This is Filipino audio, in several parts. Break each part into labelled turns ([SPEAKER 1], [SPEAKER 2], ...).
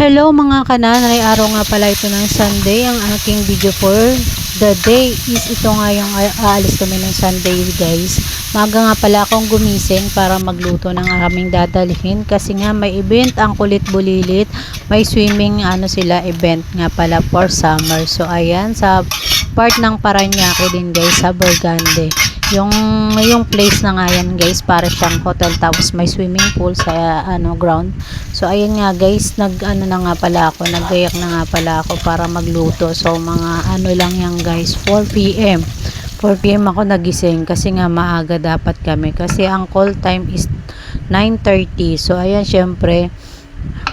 [SPEAKER 1] Hello mga kananay, araw nga pala ito ng Sunday. Ang aking video for the day is ito nga yung aalis kami ng Sunday guys. Maga nga pala akong gumising para magluto ng aming dadalhin kasi nga may event ang Kulit Bulilit. May swimming event nga pala for summer. So ayan, sa part ng Paranaque din guys, sa Burgande. Yung place na nga yan guys, para siyang hotel tapos may swimming pool sa ground. So ayun nga guys, nagayak na nga pala ako para magluto. So mga lang yan guys, 4 PM ako nagising kasi nga maaga dapat kami kasi ang call time is 9:30. So ayan, syempre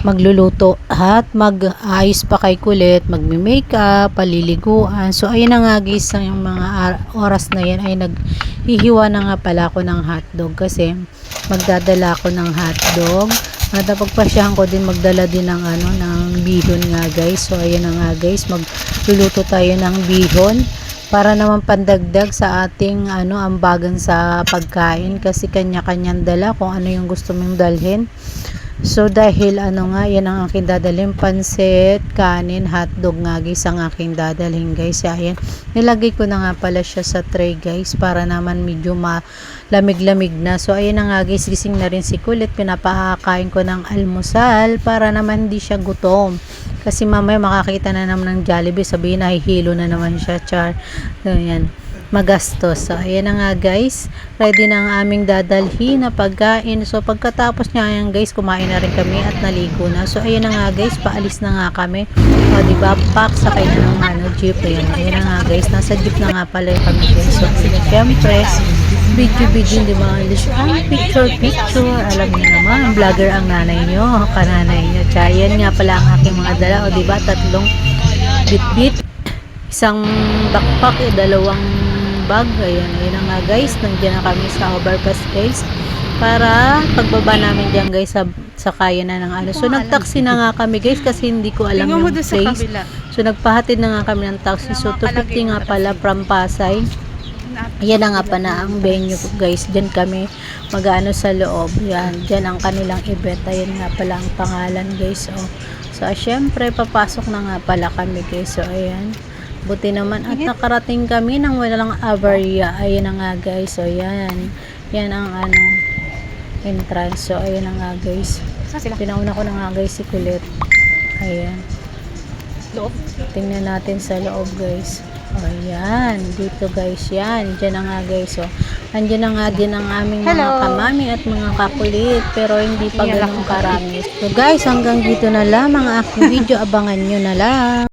[SPEAKER 1] magluluto at mag-ayos pa kay Kulit, magme-makeup, paliliguan. So ayun na nga guys, yung mga oras na yan ay naghihiwa na nga pala ako ng hotdog kasi magdadala ako ng hotdog at napagpasyahan ko din magdala din ng ng bihon nga guys. So ayun na nga guys, magluluto tayo ng bihon para naman pandagdag sa ating ambagan sa pagkain kasi kanya-kanyang dala kung ano yung gusto mong dalhin. So dahil yan ang aking dadalhin, pansit, kanin, hotdog nga guys ang aking dadalhin guys. Ayan, nilagay ko na nga pala siya sa tray guys para naman medyo malamig-lamig na. So ayan na nga guys, gising na rin si Kulit, pinapakain ko ng almusal para naman hindi siya gutom. Kasi mamaya makakita na naman ng Jollibee, sabihin na hihilo na naman siya, char. So ayan, magastos. So ayan na nga guys, ready na ang aming dadalhin na pagkain. So pagkatapos niya yan guys, kumain na rin kami at naligo na. So ayan na nga guys, paalis na nga kami. O diba, pack sakay na ng jeep. Ayan na nga guys, nasa jeep na nga pala kami guys. So syempre, video di ba, picture. Alam niyo naman, vlogger ang nanay nyo, kananay nyo. Yan nga pala ang aking mga dala. O diba, 3 bit-bit, isang backpack, dalawang bag. Ayan na nga guys, nandiyan na kami sa overpass guys para pagbaba namin dyan guys sa kaya na ng So nagtaxi na nga kami guys kasi hindi ko alam yung place. So nagpahatid na nga kami ng taxi. So 250 nga pala from Pasay. Yan na nga pa na ang venue guys, dyan kami sa loob. Yan, dyan ang kanilang event. Ayan nga pala ang pangalan guys. So syempre papasok na nga pala kami guys. So ayan, buti naman at nakarating kami nang walang aberya. Ayan na nga guys. So yan ang entrance. So ayan na nga guys, pinauna ko na nga guys si Kulit. Ayan, loob, tingnan natin sa loob guys. Ayan, dito guys, yan, dyan na nga guys. So andyan na nga din ang aming mga kamami at mga kakulit, pero hindi pa ganun karami. So guys, hanggang dito na lang ang aking video, abangan nyo na lang.